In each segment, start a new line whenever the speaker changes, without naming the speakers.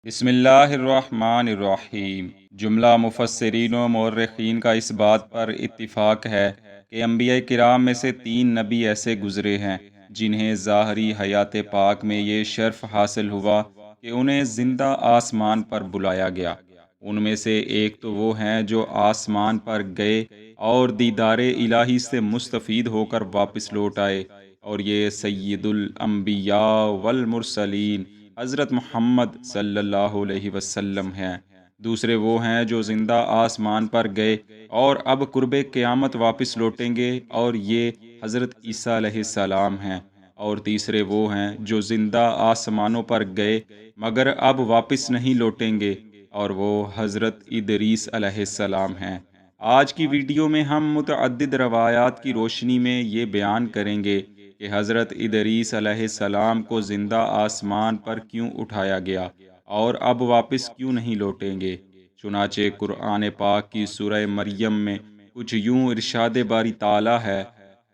بسم اللہ الرحمن الرحیم۔ جملہ مفسرین و مورخین کا اس بات پر اتفاق ہے کہ انبیاء کرام میں سے 3 نبی ایسے گزرے ہیں جنہیں ظاہری حیات پاک میں یہ شرف حاصل ہوا کہ انہیں زندہ آسمان پر بلایا گیا۔ ان میں سے ایک تو وہ ہیں جو آسمان پر گئے اور دیدار الہی سے مستفید ہو کر واپس لوٹ آئے، اور یہ سید الانبیاء والمرسلین حضرت محمد صلی اللہ علیہ وسلم ہیں۔ دوسرے وہ ہیں جو زندہ آسمان پر گئے اور اب قرب قیامت واپس لوٹیں گے، اور یہ حضرت عیسیٰ علیہ السلام ہیں۔ اور تیسرے وہ ہیں جو زندہ آسمانوں پر گئے مگر اب واپس نہیں لوٹیں گے، اور وہ حضرت ادریس علیہ السلام ہیں۔ آج کی ویڈیو میں ہم متعدد روایات کی روشنی میں یہ بیان کریں گے کہ حضرت ادریس علیہ السلام کو زندہ آسمان پر کیوں اٹھایا گیا اور اب واپس کیوں نہیں لوٹیں گے۔ چنانچہ قرآن پاک کی سورہ مریم میں کچھ یوں ارشاد باری تعالیٰ ہے،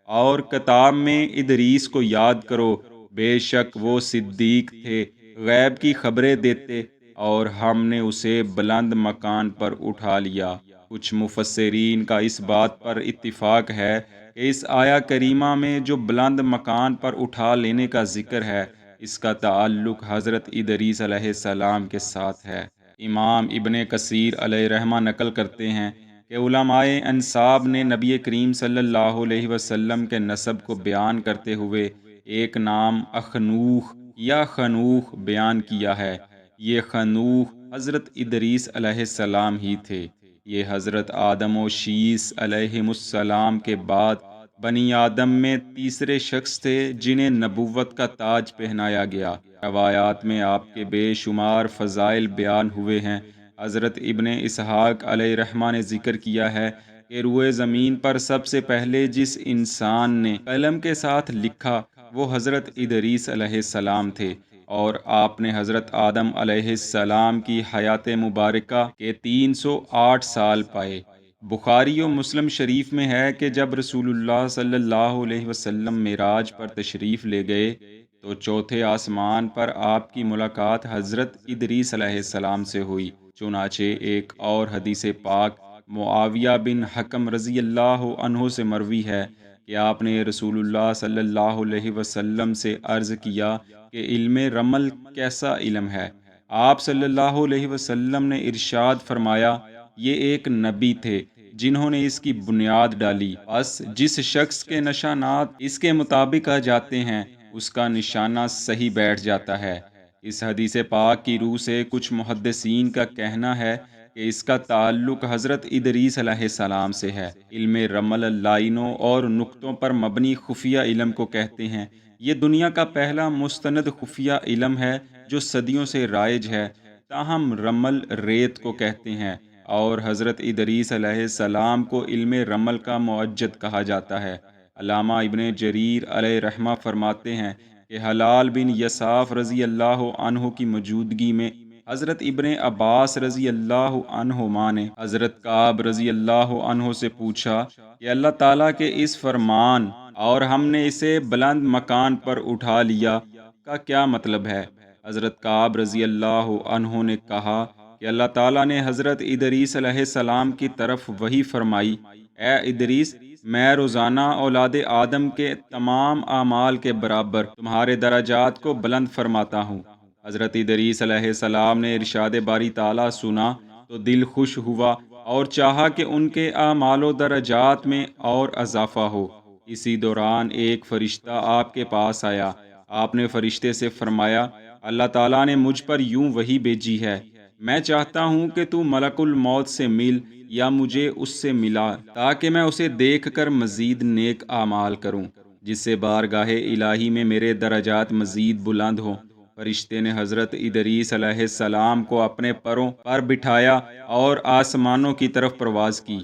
اور کتاب میں ادریس کو یاد کرو، بے شک وہ صدیق تھے، غیب کی خبریں دیتے، اور ہم نے اسے بلند مکان پر اٹھا لیا۔ کچھ مفسرین کا اس بات پر اتفاق ہے کہ اس آیہ کریمہ میں جو بلند مکان پر اٹھا لینے کا ذکر ہے، اس کا تعلق حضرت ادریس علیہ السلام کے ساتھ ہے۔ امام ابن کثیر علیہ رحمہ نقل کرتے ہیں کہ علماء انساب نے نبی کریم صلی اللہ علیہ وسلم کے نسب کو بیان کرتے ہوئے ایک نام اخنوخ یا خنوخ بیان کیا ہے۔ یہ خنوخ حضرت ادریس علیہ السلام ہی تھے۔ یہ حضرت آدم و شیس علیہ السلام کے بعد بنی آدم میں تیسرے شخص تھے جنہیں نبوت کا تاج پہنایا گیا۔ روایات میں آپ کے بے شمار فضائل بیان ہوئے ہیں۔ حضرت ابن اسحاق علیہ رحمہ نے ذکر کیا ہے کہ روئے زمین پر سب سے پہلے جس انسان نے قلم کے ساتھ لکھا وہ حضرت ادریس علیہ السلام تھے، اور آپ نے حضرت آدم علیہ السلام کی حیات مبارکہ کے 308 سال پائے۔ بخاری و مسلم شریف میں ہے کہ جب رسول اللہ صلی اللہ علیہ وسلم معراج پر تشریف لے گئے تو چوتھے آسمان پر آپ کی ملاقات حضرت ادریس علیہ السلام سے ہوئی۔ چنانچہ ایک اور حدیث پاک معاویہ بن حکم رضی اللہ عنہ سے مروی ہے کہ آپ نے رسول اللہ صلی اللہ علیہ وسلم سے عرض کیا کہ علم رمل کیسا علم ہے؟ آپ صلی اللہ علیہ وسلم نے ارشاد فرمایا، یہ ایک نبی تھے جنہوں نے اس کی بنیاد ڈالی، بس جس شخص کے نشانات اس کے مطابق آ جاتے ہیں اس کا نشانہ صحیح بیٹھ جاتا ہے۔ اس حدیث پاک کی روح سے کچھ محدثین کا کہنا ہے کہ اس کا تعلق حضرت ادریس علیہ السلام سے ہے۔ علم رمل لائنوں اور نقطوں پر مبنی خفیہ علم کو کہتے ہیں۔ یہ دنیا کا پہلا مستند خفیہ علم ہے جو صدیوں سے رائج ہے، تاہم رمل ریت کو کہتے ہیں، اور حضرت ادریس علیہ السلام کو علم رمل کا معجد کہا جاتا ہے۔ علامہ ابن جریر علیہ رحمہ فرماتے ہیں کہ حلال بن یساف رضی اللہ عنہ کی موجودگی میں حضرت ابن عباس رضی اللہ عنہما نے حضرت کعب رضی اللہ عنہ سے پوچھا کہ اللہ تعالیٰ کے اس فرمان اور ہم نے اسے بلند مکان پر اٹھا لیا کا کیا مطلب ہے؟ حضرت کعب رضی اللہ عنہ نے کہا کہ اللہ تعالیٰ نے حضرت ادریس علیہ السلام کی طرف وحی فرمائی، اے ادریس، میں روزانہ اولاد آدم کے تمام اعمال کے برابر تمہارے درجات کو بلند فرماتا ہوں۔ حضرت ادریس علیہ السلام نے ارشاد باری تعالیٰ سنا تو دل خوش ہوا اور چاہا کہ ان کے اعمال و درجات میں اور اضافہ ہو۔ اسی دوران ایک فرشتہ آپ کے پاس آیا۔ آپ نے فرشتے سے فرمایا، اللہ تعالیٰ نے مجھ پر یوں وحی بھیجی ہے، میں چاہتا ہوں کہ تو ملک الموت سے مل یا مجھے اس سے ملا تاکہ میں اسے دیکھ کر مزید نیک اعمال کروں، جس سے بارگاہ الہی میں میرے درجات مزید بلند ہوں۔ فرشتے نے حضرت ادریس علیہ السلام کو اپنے پروں پر بٹھایا اور آسمانوں کی طرف پرواز کی۔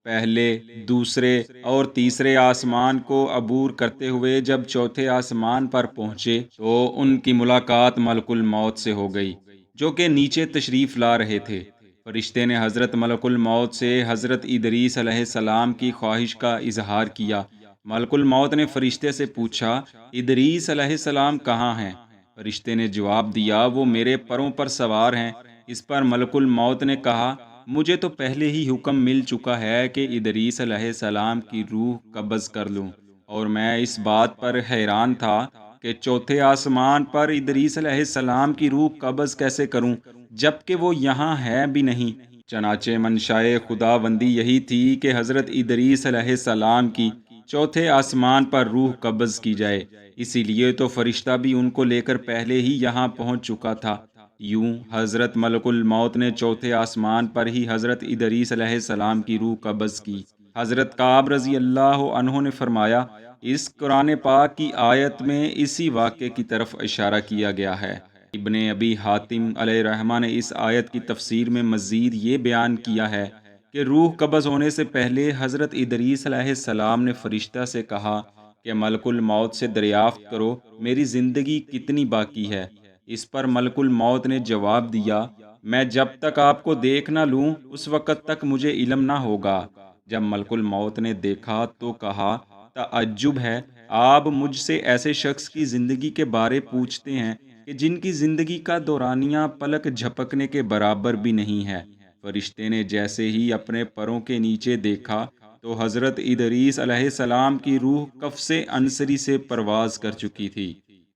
پہلے، دوسرے اور تیسرے آسمان کو عبور کرتے ہوئے جب چوتھے آسمان پر پہنچے تو ان کی ملاقات ملک الموت سے ہو گئی، جو کہ نیچے تشریف لا رہے تھے۔ فرشتے نے حضرت ملک الموت سے حضرت ادریس علیہ السلام کی خواہش کا اظہار کیا۔ ملک الموت نے فرشتے سے پوچھا، ادریس علیہ السلام کہاں ہیں؟ فرشتے نے جواب دیا، وہ میرے پروں پر سوار ہیں۔ اس پر ملک الموت نے کہا، مجھے تو پہلے ہی حکم مل چکا ہے کہ ادریس علیہ السلام کی روح قبض کر لوں، اور میں اس بات پر حیران تھا کہ چوتھے آسمان پر ادریس علیہ السلام کی روح قبض کیسے کروں جبکہ وہ یہاں ہے بھی نہیں۔ چنانچہ منشائے خدا بندی یہی تھی کہ حضرت ادریس علیہ السلام کی چوتھے آسمان پر روح قبض کی جائے، اسی لیے تو فرشتہ بھی ان کو لے کر پہلے ہی یہاں پہنچ چکا تھا۔ یوں حضرت ملک الموت نے چوتھے آسمان پر ہی حضرت ادریس علیہ السلام کی روح قبض کی۔ حضرت کعب رضی اللہ عنہ نے فرمایا، اس قرآن پاک کی آیت میں اسی واقعے کی طرف اشارہ کیا گیا ہے۔ ابن ابی حاتم علیہ رحمہ نے اس آیت کی تفسیر میں مزید یہ بیان کیا ہے کہ روح قبض ہونے سے پہلے حضرت ادریس علیہ السلام نے فرشتہ سے کہا کہ ملک الموت سے دریافت کرو میری زندگی کتنی باقی ہے۔ اس پر ملک الموت نے جواب دیا، میں جب تک آپ کو دیکھ نہ لوں اس وقت تک مجھے علم نہ ہوگا۔ جب ملک الموت نے دیکھا تو کہا، تعجب ہے، آپ مجھ سے ایسے شخص کی زندگی کے بارے پوچھتے ہیں کہ جن کی زندگی کا دورانیہ پلک جھپکنے کے برابر بھی نہیں ہے۔ فرشتے نے جیسے ہی اپنے پروں کے نیچے دیکھا تو حضرت ادریس علیہ السلام کی روح قفس عنصری سے پرواز کر چکی تھی۔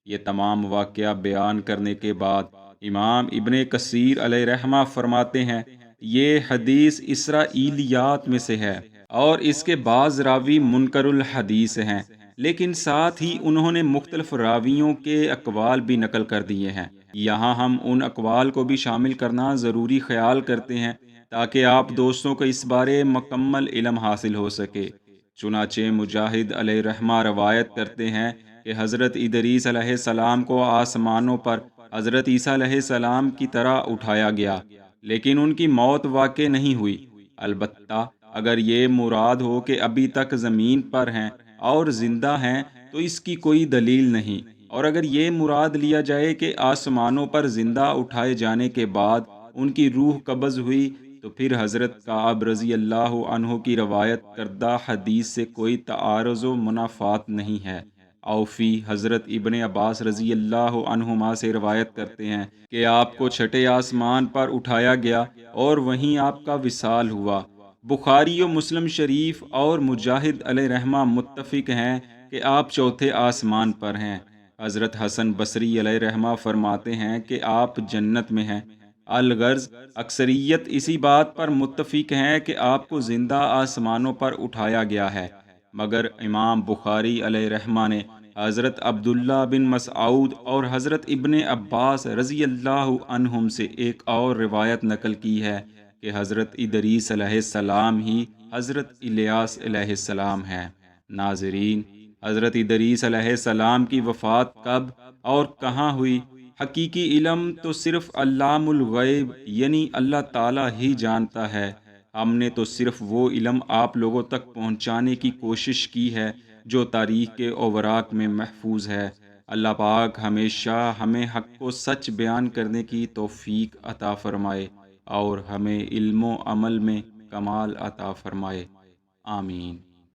یہ تمام واقعہ بیان کرنے کے بعد امام ابن کثیر علیہ رحمہ فرماتے ہیں، یہ حدیث اسرائیلیات میں سے ہے اور اس کے بعض راوی منکر الحدیث ہیں، لیکن ساتھ ہی انہوں نے مختلف راویوں کے اقوال بھی نقل کر دیے ہیں۔ یہاں ہم ان اقوال کو بھی شامل کرنا ضروری خیال کرتے ہیں تاکہ آپ دوستوں کو اس بارے مکمل علم حاصل ہو سکے۔ چنانچہ مجاہد علیہ رحمہ روایت کرتے ہیں کہ حضرت ادریس علیہ السلام کو آسمانوں پر حضرت عیسیٰ علیہ السلام کی طرح اٹھایا گیا، لیکن ان کی موت واقع نہیں ہوئی۔ البتہ اگر یہ مراد ہو کہ ابھی تک زمین پر ہیں اور زندہ ہیں تو اس کی کوئی دلیل نہیں، اور اگر یہ مراد لیا جائے کہ آسمانوں پر زندہ اٹھائے جانے کے بعد ان کی روح قبض ہوئی تو پھر حضرت کعب رضی اللہ عنہ کی روایت کردہ حدیث سے کوئی تعارض و منافات نہیں ہے۔ اوفی حضرت ابن عباس رضی اللہ عنہما سے روایت کرتے ہیں کہ آپ کو چھٹے آسمان پر اٹھایا گیا اور وہیں آپ کا وصال ہوا۔ بخاری و مسلم شریف اور مجاہد علیہ رحمہ متفق ہیں کہ آپ چوتھے آسمان پر ہیں۔ حضرت حسن بصری علیہ رحمہ فرماتے ہیں کہ آپ جنت میں ہیں۔ الغرض اکثریت اسی بات پر متفق ہیں کہ آپ کو زندہ آسمانوں پر اٹھایا گیا ہے، مگر امام بخاری علیہ رحمہ نے حضرت عبداللہ بن مسعود اور حضرت ابن عباس رضی اللہ عنہم سے ایک اور روایت نقل کی ہے کہ حضرت ادریس علیہ السلام ہی حضرت الیاس علیہ السلام ہے۔ ناظرین، حضرت ادریس علیہ السلام کی وفات کب اور کہاں ہوئی، حقیقی علم تو صرف علام الغیب یعنی اللہ تعالیٰ ہی جانتا ہے۔ ہم نے تو صرف وہ علم آپ لوگوں تک پہنچانے کی کوشش کی ہے جو تاریخ کے اوراق میں محفوظ ہے۔ اللہ پاک ہمیشہ ہمیں حق و سچ بیان کرنے کی توفیق عطا فرمائے اور ہمیں علم و عمل میں کمال عطا فرمائے، آمین۔